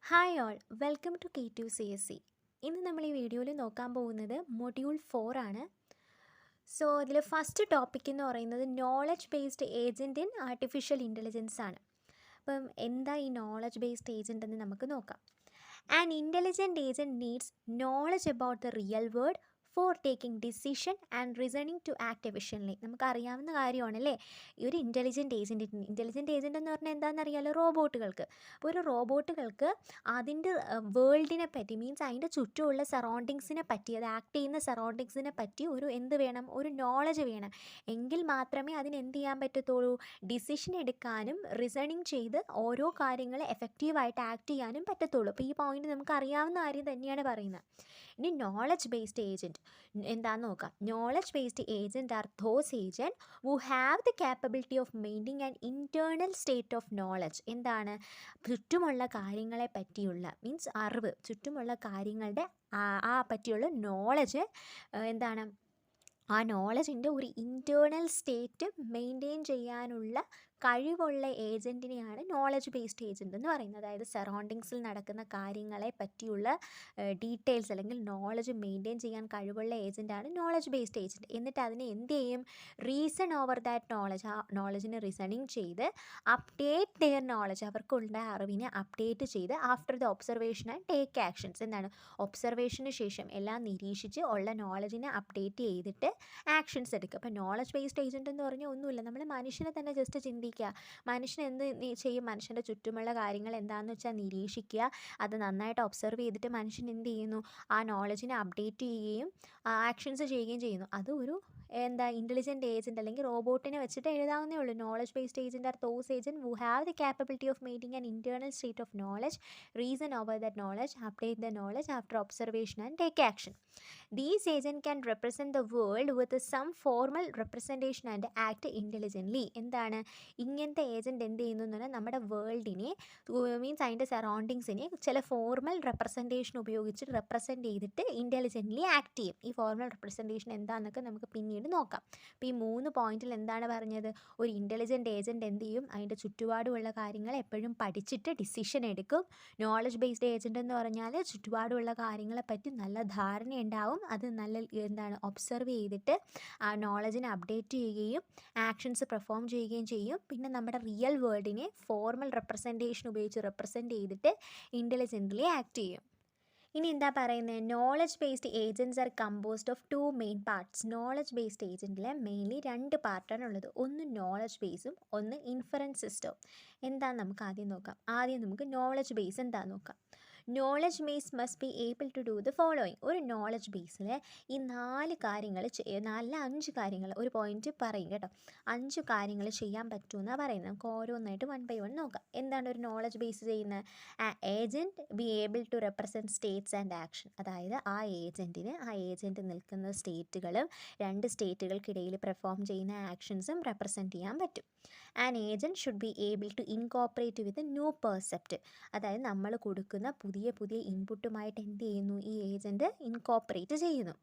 Hi all, welcome to K2CSE. ഇന്ന് നമ്മൾ ഈ വീഡിയോയിൽ നോക്കാൻ പോകുന്നത് മൊഡ്യൂൾ 4 ആണ്. സോ ഇതിൽ ഫസ്റ്റ് ടോപ്പിക് എന്ന് പറയുന്നത് knowledge based agent in artificial intelligence ആണ്. അപ്പം എന്താ ഈ നോളജ് ബേസ്ഡ് ഏജൻറ്റ് എന്ന് നമുക്ക് നോക്കാം. An intelligent agent needs knowledge about the real world for taking decision and reasoning to act efficiently. നമുക്കറിയാവുന്ന കാര്യമാണല്ലേ ഈ ഒരു ഇൻ്റലിജൻറ്റ് ഏജൻറ്റ് എന്ന് പറഞ്ഞാൽ എന്താണെന്നറിയാലോ, റോബോട്ടുകൾക്ക്. അപ്പോൾ ഒരു റോബോട്ടുകൾക്ക് അതിൻ്റെ വേൾഡിനെ പറ്റി, മീൻസ് അതിൻ്റെ ചുറ്റുമുള്ള സറൗണ്ടിങ്സിനെ പറ്റി, അത് ആക്ട് ചെയ്യുന്ന സറൗണ്ടിങ്സിനെ പറ്റി ഒരു നോളജ് വേണം. എങ്കിൽ മാത്രമേ അതിന് എന്ത് ചെയ്യാൻ പറ്റത്തുള്ളൂ, ഡിസിഷൻ എടുക്കാനും റിസണിങ് ചെയ്ത് ഓരോ കാര്യങ്ങൾ എഫക്റ്റീവായിട്ട് ആക്ട് ചെയ്യാനും പറ്റത്തുള്ളൂ. അപ്പോൾ ഈ പോയിന്റ് നമുക്ക് അറിയാവുന്ന കാര്യം തന്നെയാണ് പറയുന്നത്. ഇനി നോളജ് ബേസ്ഡ് ഏജൻറ്റ് എന്താണെന്ന് നോക്കാം. Knowledge based agent are those agent who have the capability of maintaining an internal state of knowledge. എന്താണ്, ചുറ്റുമുള്ള കാര്യങ്ങളെ പറ്റിയുള്ള മീൻസ് അറിവ്, ചുറ്റുമുള്ള കാര്യങ്ങളുടെ പറ്റിയുള്ള നോളജ് എന്താണ്, ആ നോളജിൻ്റെ ഒരു ഇൻറ്റേർണൽ സ്റ്റേറ്റ് മെയിൻറ്റെയിൻ ചെയ്യാനുള്ള കഴിവുള്ള ഏജൻറ്റിനെയാണ് നോളജ് ബേസ്ഡ് ഏജൻറ്റ് എന്ന് പറയുന്നത്. അതായത് സറൗണ്ടിങ്സിൽ നടക്കുന്ന കാര്യങ്ങളെ പറ്റിയുള്ള ഡീറ്റെയിൽസ് അല്ലെങ്കിൽ നോളജ് മെയിൻറ്റെയിൻ ചെയ്യാൻ കഴിവുള്ള ഏജൻറ്റാണ് നോളജ് ബേസ്ഡ് ഏജൻറ്റ്. എന്നിട്ട് അതിനെ എന്ത് ചെയ്യും, റീസൺ ഓവർ ദാറ്റ് നോളജ്, ആ നോളജിനെ റീസണിങ് ചെയ്ത് അപ്ഡേറ്റ് ദെയർ നോളജ്, അവർക്കുള്ള അറിവിനെ അപ്ഡേറ്റ് ചെയ്ത് after the observation and take actions. എന്താണ്, ഒബ്സർവേഷന് ശേഷം എല്ലാം നിരീക്ഷിച്ച് ഉള്ള നോളജിനെ അപ്ഡേറ്റ് ചെയ്തിട്ട് ആക്ഷൻസ് എടുക്കുക. അപ്പോൾ നോളജ് ബേസ്ഡ് ഏജൻറ്റ് എന്ന് പറഞ്ഞാൽ ഒന്നുമില്ല, നമ്മൾ മനുഷ്യനെ തന്നെ ജസ്റ്റ് ചിന്തിക്കുക. മനുഷ്യൻ എന്ത് ചെയ്യും, മനുഷ്യൻ്റെ ചുറ്റുമുള്ള കാര്യങ്ങൾ എന്താണെന്ന് വെച്ചാൽ നിരീക്ഷിക്കുക, അത് നന്നായിട്ട് ഒബ്സർവ് ചെയ്തിട്ട് മനുഷ്യൻ എന്ത് ചെയ്യുന്നു, ആ നോളജിനെ അപ്ഡേറ്റ് ചെയ്യുകയും ആക്ഷൻസ് ചെയ്യുകയും ചെയ്യുന്നു. അത് ഒരു ഇൻ്റലിജൻറ്റ് ഏജൻറ്റ് അല്ലെങ്കിൽ റോബോട്ടിനെ വെച്ചിട്ട് എഴുതാവുന്നേ ഉള്ളൂ. Knowledge based agent are those agent who have the capability of maintaining an internal state of knowledge, reason over that knowledge, update the knowledge after observation and take action. These agents can represent the world with some formal representation and act intelligently. എന്താണ്, ഇങ്ങനത്തെ agent എന്ത് ചെയ്യുന്നു എന്ന് പറഞ്ഞാൽ നമ്മുടെ വേൾഡിനെ means അതിൻ്റെ സറൗണ്ടിങ്സിനെ ചില formal representation ഉപയോഗിച്ച് റെപ്രസെൻറ്റ് ചെയ്തിട്ട് ഇൻ്റലിജൻ്റ്ലി ആക്ട് ചെയ്യും. ഈ ഫോർമൽ റെപ്രസെൻറ്റേഷൻ എന്താണെന്നൊക്കെ നമുക്ക് പിന്നീട് നോക്കാം. അപ്പോൾ ഈ 3 പോയിന്റിൽ എന്താണ് പറഞ്ഞത്, ഒരു ഇൻ്റലിജൻറ്റ് ഏജൻറ്റ് എന്ത് ചെയ്യും, അതിൻ്റെ ചുറ്റുപാടുമുള്ള കാര്യങ്ങൾ എപ്പോഴും പഠിച്ചിട്ട് ഡിസിഷൻ എടുക്കും. നോളജ് ബേസ്ഡ് ഏജൻറ്റ് എന്ന് പറഞ്ഞാൽ ചുറ്റുപാടുമുള്ള കാര്യങ്ങളെപ്പറ്റി നല്ല ധാരണ ഉണ്ടാവും, അത് നല്ല ഒബ്സർവ് ചെയ്തിട്ട് ആ നോളജിനെ അപ്ഡേറ്റ് ചെയ്യുകയും ആക്ഷൻസ് പെർഫോം ചെയ്യുകയും ചെയ്യും. പിന്നെ നമ്മുടെ റിയൽ വേൾഡിനെ ഫോർമൽ റെപ്രസെൻറ്റേഷൻ ഉപയോഗിച്ച് റെപ്രസെൻറ്റ് ചെയ്തിട്ട് ഇൻ്റലിജൻ്റ്ലി ആക്ട് ചെയ്യും. ഇനി എന്താ പറയുന്നത്, knowledge based agents are composed of 2 main parts. Knowledge based ഏജൻറ്റിൽ മെയിൻലി 2 പാർട്ടാണ് ഉള്ളത്. ഒന്ന് നോളജ് ബേസും ഒന്ന് ഇൻഫറൻസ് സിസ്റ്റവും. എന്താണെന്ന് നമുക്ക് ആദ്യം നോക്കാം. ആദ്യം നമുക്ക് നോളജ് ബേസ് എന്താണെന്ന് നോക്കാം. Knowledge base must be able to do the following. ഒരു നോളജ് ബേസിൽ ഈ 4 കാര്യങ്ങൾ 5 കാര്യങ്ങൾ ഒരു പോയിന്റ് പറയും കേട്ടോ. 5 കാര്യങ്ങൾ ചെയ്യാൻ പറ്റുമെന്നാണ് പറയുന്നത്. നമുക്ക് ഓരോന്നായിട്ട് 1 by 1 നോക്കാം. എന്താണ് ഒരു നോളജ് ബേസ് ചെയ്യുന്നത്, agent be able to represent states and action. അതായത് ആ ഏജൻറ്റ് നിൽക്കുന്ന സ്റ്റേറ്റുകളും 2 സ്റ്റേറ്റുകൾക്കിടയിൽ പെർഫോം ചെയ്യുന്ന ആക്ഷൻസും റെപ്രസെൻറ്റ് ചെയ്യാൻ പറ്റും. An agent should be able to incorporate with new percept. അതായത് നമ്മൾ കൊടുക്കുന്ന പുതിയ ഇൻപുട്ടുമായിട്ട് എന്ത് ചെയ്യുന്നു, ഈ ഏജൻറ്റ് ഇൻകോപ്പറേറ്റ് ചെയ്യുന്നു.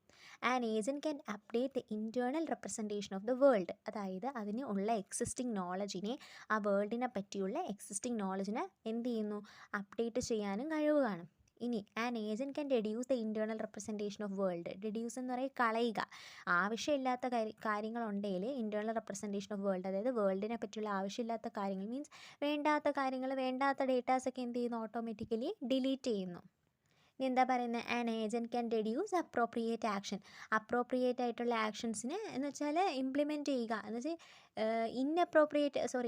An agent can update the internal representation of the world. അതായത് അതിന് ഉള്ള എക്സിസ്റ്റിംഗ് നോളജിനെ, ആ വേൾഡിനെ പറ്റിയുള്ള എക്സിസ്റ്റിംഗ് നോളജിനെ എന്ത് ചെയ്യുന്നു, അപ്ഡേറ്റ് ചെയ്യാനും കഴിവ് കാണും. ഇനി an agent can reduce the internal representation of world. Reduce എന്ന് പറയുക കളയുക. ആവശ്യമില്ലാത്ത കാര്യങ്ങളുണ്ടെങ്കിൽ ഇൻറ്റേർണൽ റെപ്രസെൻറ്റേഷൻ ഓഫ് വേൾഡ്, അതായത് വേൾഡിനെ പറ്റിയുള്ള ആവശ്യമില്ലാത്ത കാര്യങ്ങൾ മീൻസ് വേണ്ടാത്ത കാര്യങ്ങൾ, വേണ്ടാത്ത ഡേറ്റാസൊക്കെ എന്ത് ചെയ്യുന്നു, ഓട്ടോമാറ്റിക്കലി ഡിലീറ്റ് ചെയ്യുന്നു. ഇനി എന്താ പറയുന്നത്, an agent can reduce appropriate action. Appropriate ആയിട്ടുള്ള ആക്ഷൻസിനെ എന്ന് വെച്ചാൽ ഇംപ്ലിമെൻറ്റ് ചെയ്യുക എന്ന് വെച്ചാൽ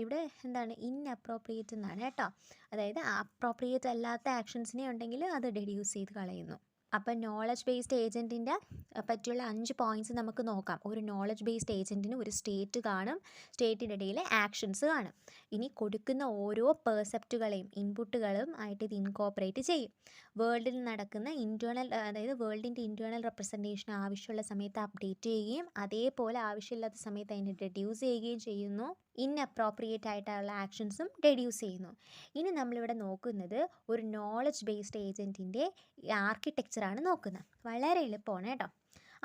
ഇവിടെ ഇൻഅപ്രോപ്രിയേറ്റ് എന്നാണ് കേട്ടോ. അതായത് അപ്രോപ്രിയേറ്റ് അല്ലാത്ത ആക്ഷൻസിനെ ഉണ്ടെങ്കിൽ അത് റെഡ്യൂസ് ചെയ്ത് കളയുന്നു. അപ്പം നോളജ് ബേസ്ഡ് ഏജൻറ്റിൻ്റെ പറ്റിയുള്ള 5 പോയിൻറ്റ്സ് നമുക്ക് നോക്കാം. ഒരു നോളജ് ബേസ്ഡ് ഏജൻറ്റിന് ഒരു സ്റ്റേറ്റ് കാണും, സ്റ്റേറ്റിൻ്റെ ഇടയിൽ ആക്ഷൻസ് കാണും. ഇനി കൊടുക്കുന്ന ഓരോ പെർസെപ്റ്റുകളെയും ഇൻപുട്ടുകളും ആയിട്ട് ഇത് ഇൻകോപ്പറേറ്റ് ചെയ്യും. വേൾഡിൽ നടക്കുന്ന അതായത് വേൾഡിൻ്റെ ഇൻറ്റേർണൽ റെപ്രസെൻറ്റേഷൻ ആവശ്യമുള്ള സമയത്ത് അപ്ഡേറ്റ് ചെയ്യുകയും അതേപോലെ ആവശ്യമില്ലാത്ത സമയത്ത് അതിനെ റെഡ്യൂസ് ചെയ്യുകയും ചെയ്യുന്നു. ഇൻഅപ്രോപ്രിയേറ്റ് ആയിട്ടുള്ള ആക്ഷൻസും റെഡ്യൂസ് ചെയ്യുന്നു. ഇനി നമ്മളിവിടെ നോക്കുന്നത് ഒരു നോളജ് ബേസ്ഡ് ഏജൻറ്റിൻ്റെ ആർക്കിടെക്ചറാണ് നോക്കുന്നത്. വളരെ എളുപ്പമാണ് കേട്ടോ.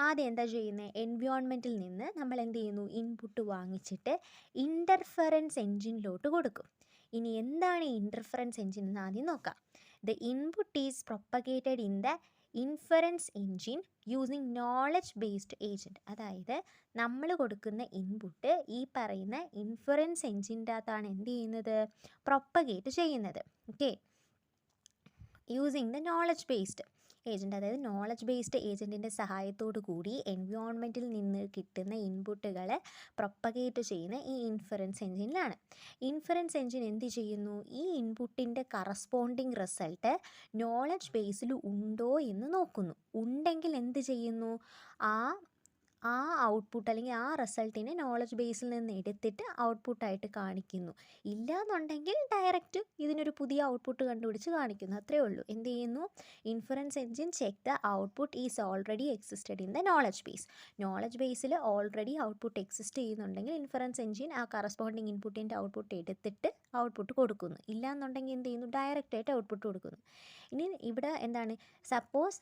ആദ്യം എന്താ ചെയ്യുന്നത്, എൻവയോൺമെൻറ്റിൽ നിന്ന് നമ്മൾ എന്ത് ചെയ്യുന്നു, ഇൻപുട്ട് വാങ്ങിച്ചിട്ട് ഇൻ്റർഫറൻസ് എൻജിനിലോട്ട് കൊടുക്കും. ഇനി എന്താണ് ഈ ഇൻ്റർഫറൻസ് എൻജിൻ എന്ന് ആദ്യം നോക്കാം. The input is propagated in the inference engine using knowledge based agent. അതായത് നമ്മൾ കൊടുക്കുന്ന ഇൻപുട്ട് ഈ പറയുന്ന ഇൻഫറൻസ് എൻജിൻ്റെ അകത്താണ് എന്ത് ചെയ്യുന്നത്, പ്രൊപ്പഗേറ്റ് ചെയ്യുന്നത്. Okay, using the knowledge based agent. അതായത് നോളജ് ബേസ്ഡ് ഏജൻറ്റിൻ്റെ സഹായത്തോടു കൂടി എൻവയോൺമെൻറ്റിൽ നിന്ന് കിട്ടുന്ന ഇൻപുട്ടുകൾ പ്രൊപ്പഗേറ്റ് ചെയ്യുന്ന ഈ ഇൻഫറൻസ് എൻജിനിലാണ്. ഇൻഫറൻസ് എൻജിൻ എന്ത് ചെയ്യുന്നു, ഈ ഇൻപുട്ടിൻ്റെ കറസ്പോണ്ടിങ് റിസൾട്ട് നോളജ് ബേസിൽ ഉണ്ടോ എന്ന് നോക്കുന്നു. ഉണ്ടെങ്കിൽ എന്ത് ചെയ്യുന്നു, ആ ഔട്ട്പുട്ട് അല്ലെങ്കിൽ ആ റിസൾട്ടിനെ നോളജ് ബേസിൽ നിന്ന് എടുത്തിട്ട് ഔട്ട്പുട്ടായിട്ട് കാണിക്കുന്നു. ഇല്ല എന്നുണ്ടെങ്കിൽ ഡയറക്റ്റ് ഇതിനൊരു പുതിയ ഔട്ട്പുട്ട് കണ്ടുപിടിച്ച് കാണിക്കുന്നു. അത്രയേ ഉള്ളൂ. എന്ത് ചെയ്യുന്നു, inference engine check the output is already existed in the knowledge base. Knowledge Basil already output exist ചെയ്യുന്നുണ്ടെങ്കിൽ ഇൻഫറൻസ് എൻജിൻ ആ കറസ്പോണ്ടിങ് ഇൻപുട്ടിൻ്റെ ഔട്ട്പുട്ട് എടുത്തിട്ട് ഔട്ട്പുട്ട് കൊടുക്കുന്നു. ഇല്ല എന്നുണ്ടെങ്കിൽ എന്ത് ചെയ്യുന്നു, ഡയറക്റ്റായിട്ട് ഔട്ട്പുട്ട് കൊടുക്കുന്നു. ഇനി ഇവിടെ എന്താണ്, സപ്പോസ്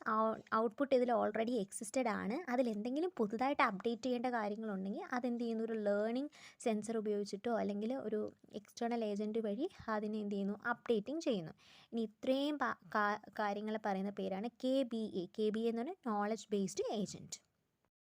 ഔട്ട്പുട്ട് ഇതിൽ ഓൾറെഡി എക്സിസ്റ്റഡ് ആണ്, അതിലെന്തെങ്കിലും പുതുതായിട്ട് അപ്ഡേറ്റ് ചെയ്യേണ്ട കാര്യങ്ങളുണ്ടെങ്കിൽ അതെന്ത് ചെയ്യുന്നു, ഒരു ലേണിംഗ് സെൻസർ ഉപയോഗിച്ചിട്ടോ അല്ലെങ്കിൽ ഒരു എക്സ്റ്റേണൽ ഏജൻറ്റ് വഴി അതിനെ എന്ത് ചെയ്യുന്നു, അപ്ഡേറ്റിംഗ് ചെയ്യുന്നു. ഇനി ഇത്രയും കാര്യങ്ങൾ പറയുന്ന പേരാണ് KBA. KBA എന്ന് പറഞ്ഞാൽ നോളജ് ബേസ്ഡ് ഏജൻറ്റ്.